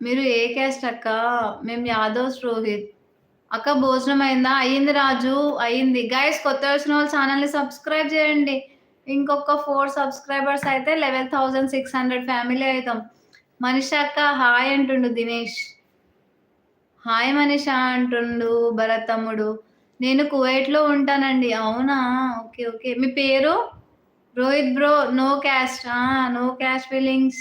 మీరు ఏ క్యాస్ట్ అక్క? మేము యాదవ్స్ రోహిత్. అక్క భోజనం అయిందా? అయింది రాజు. అయింది. గైస్ కొత్తగొచ్చిన వాళ్ళు ఛానెల్‌ని సబ్స్క్రైబ్ చేయండి. ఇంకొక 4 సబ్స్క్రైబర్స్ అయితే 11,600 ఫ్యామిలీ అయితాం. మనీషా అక్క హాయ్ అంటుండు దినేష్. హాయ్ మనీషా అంటుండు భరత్ తమ్ముడు. నేను కువైట్‌లో ఉంటానండి. అవునా? ఓకే. ఓకే. మీ పేరు? Rohit bro no caste. No caste feelings.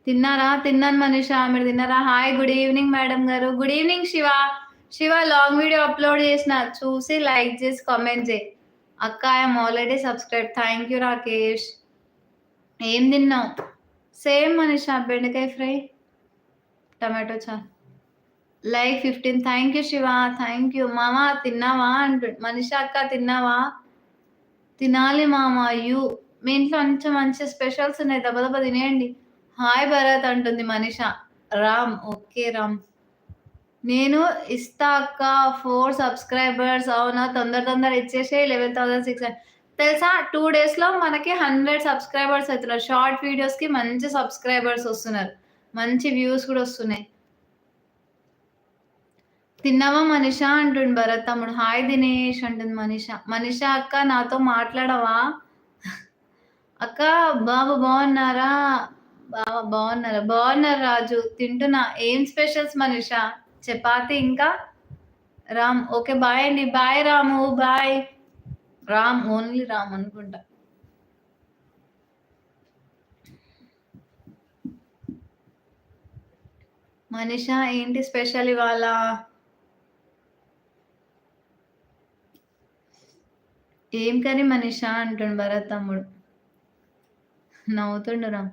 తిన్నారా? తిన్నాను మనీషా. మీరు తిన్నారా? హాయ్ గుడ్ ఈవెనింగ్ మేడం గారు. Good evening Shiva. Shiva long video upload చేసిన. చూసి లైక్ చేసి కామెంట్ చేయి. అక్క I am already subscribe. Thank you Rakesh. ఏం తిన్నావు? సేమ్ మనీషా బెండకాయ ఫ్రై, టమాటో చారు. Like 15 thank you Shiva. Thank you. మామ తిన్నావా మనీషా అక్క తిన్నావా? తినాలి మామ యూ. మీ ఇంట్లో మంచి మంచి స్పెషల్స్ ఉన్నాయి. దబ దబ తినేయండి. హాయ్ భరత్ అంటుంది మనీషా. రామ్. ఓకే రామ్. నేను ఇస్తా అక్క 4 సబ్స్క్రైబర్స్. అవునా? తొందర ఇచ్చేసేయి 11,600 తెలుసా 2 డేస్‌లో మనకి 100 సబ్స్క్రైబర్స్ అవుతున్నారు. షార్ట్ వీడియోస్‌కి మంచి సబ్స్క్రైబర్స్ వస్తున్నారు. మంచి వ్యూస్ కూడా వస్తున్నాయి. తిన్నావా మనీషా అంటుండు భరత్ తమ్ముడు. హాయ్ దినేష్ అంటుంది మనీషా. మనీషా అక్క నాతో మాట్లాడవా? అక్క బాబు బాగున్నారా? బావ బాగున్నారా? బాగున్నారు రాజు. తింటున్నా. ఏం స్పెషల్స్ మనీషా? చపాతీ ఇంకా రామ్. ఓకే బాయ్ అండి. బాయ్ రాము. బాయ్. రామ్ ఓన్లీ రామ్ అనుకుంటా. మనీషా ఏంటి స్పెషల్ ఇవాళ? ఏం కర్రీ మనీషా అంటుండు భరత్ తమ్ముడు. నవ్వుతుండు రామ్.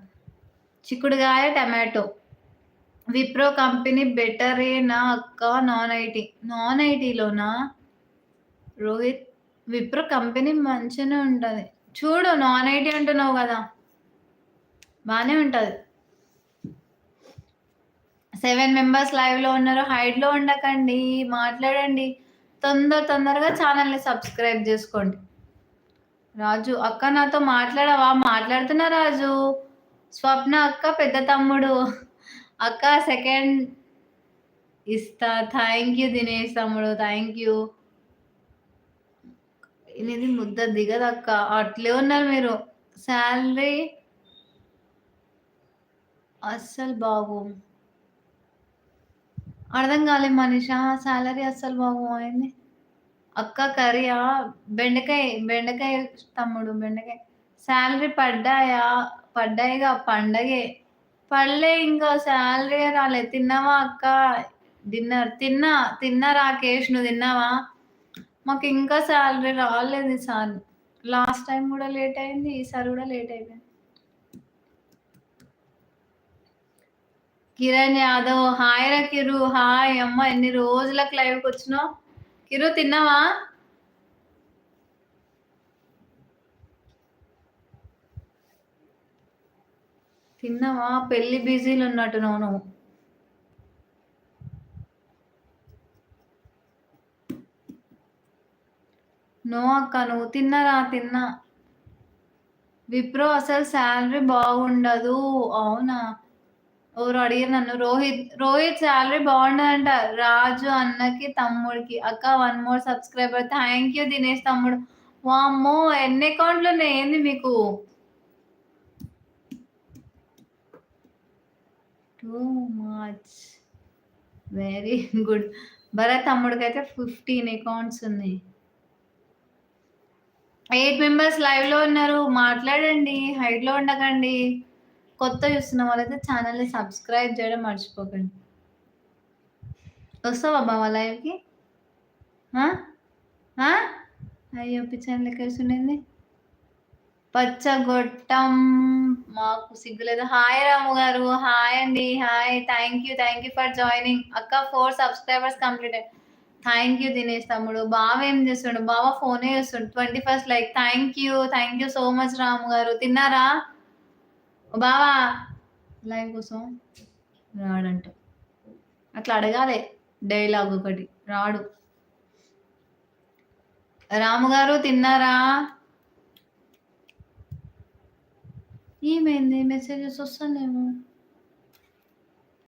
చిక్కుడుగాయ టమాటో. విప్రో కంపెనీ బెటరేనా అక్క? Non IT. నాన్ ఐటీలోనా? రోహిత్ విప్రో కంపెనీ మంచిగానే ఉంటది. చూడు నాన్ ఐటీ అంటున్నావు కదా! బానే ఉంటది. 7 మెంబర్స్ లైవ్‌లో ఉన్నారు. హైడ్‌లో ఉండకండి. మాట్లాడండి. తొందరగా ఛానెల్‌ని సబ్స్క్రైబ్ చేసుకోండి. రాజు అక్క నాతో మాట్లాడవా? మాట్లాడుతున్నా రాజు. స్వప్న అక్క పెద్ద తమ్ముడు. అక్క సెకండ్ ఇస్తా. థాంక్ యూ దినేష్ తమ్ముడు. Thank you. ఇది ముద్ద దిగదక్క. అట్లే ఉన్నారు మీరు. సాలరీ అస్సలు బాగోవు. అర్థం కాలే మనీషా. సాలరీ అస్సలు బాగోయింది. అక్క కర్రీయా? బెండకాయ తమ్ముడు బెండకాయ. సాలరీ పడ్డాయా? పడ్డాయిగా పండగే. పడలే ఇంకా సాలరీయే రాలేదు. తిన్నావా అక్క? డిన్నర్. తిన్నా రాకేష్. నువ్వు తిన్నావా? మాకింకా సాలరీ రాలేదు ఈసారి. లాస్ట్ టైమ్ గూడా లేట్ అయింది. ఈసారి గూడా లేట్ అయిపోయింది. కిరణ్ యాదవ్. హాయ్ రా కిరు. హాయ్ అమ్మ ఎన్ని రోజులకు లైవ్‌కొచ్చినావు? కిరు తిన్నావా? తిన్నావా? పెళ్లి బిజీలో ఉన్నట్టున్నావు నువ్వు. నో అక్క. నువ్వు తిన్నా. విప్రో అసలు సాలరీ బాగుండదు. అవునా? ఎవరో అడిగిర్రు నన్ను. రోహిత్ సాలరీ బాగుండదంట. రాజు అన్నకి, తమ్ముడికి. అక్క 1 more subscriber. Thank you Dinesh తమ్ముడు. వామ్మో! ఎన్ని అకౌంట్లున్నాయి ఏంది మీకు? Too much. Very good. Bharat తమ్ముడికైతే 15 అకౌంట్స్ ఉన్నాయి. 8 మెంబర్స్ లైవ్‌లో ఉన్నారు. మాట్లాడండి. హైడ్‌లో ఉండకండి. కొత్తగా చూస్తున్న వాళ్ళైతే ఛానెల్‌ని సబ్స్క్రైబ్ చేయడం మర్చిపోకండి. వస్తావా బావ లైవ్‌కి? ఆ? ఆ? అయ్యో! పిచ్చాని లెక్క ఏసుడేంది? పచ్చగొట్టం మాకు సిగ్గులేదు. హాయ్ రాము గారు. హాయ్ అండి. Hi. Thank you for joining. అక్క 4 subscribers completed. Thank you Dinesh తమ్ముడు. బావ ఏం చేస్తుండు? బావ ఫోనే చేస్తుండు. 21st like. Thank you so much Ramu గారు. తిన్నారా? బావా లైవ్ కోసం రాడంట. అట్లా అడగాలే డైలాగ్ ఒకటి. రాడు. రాము గారు తిన్నారా? ఏమైంది? మెసేజెస్ వస్తలేవు.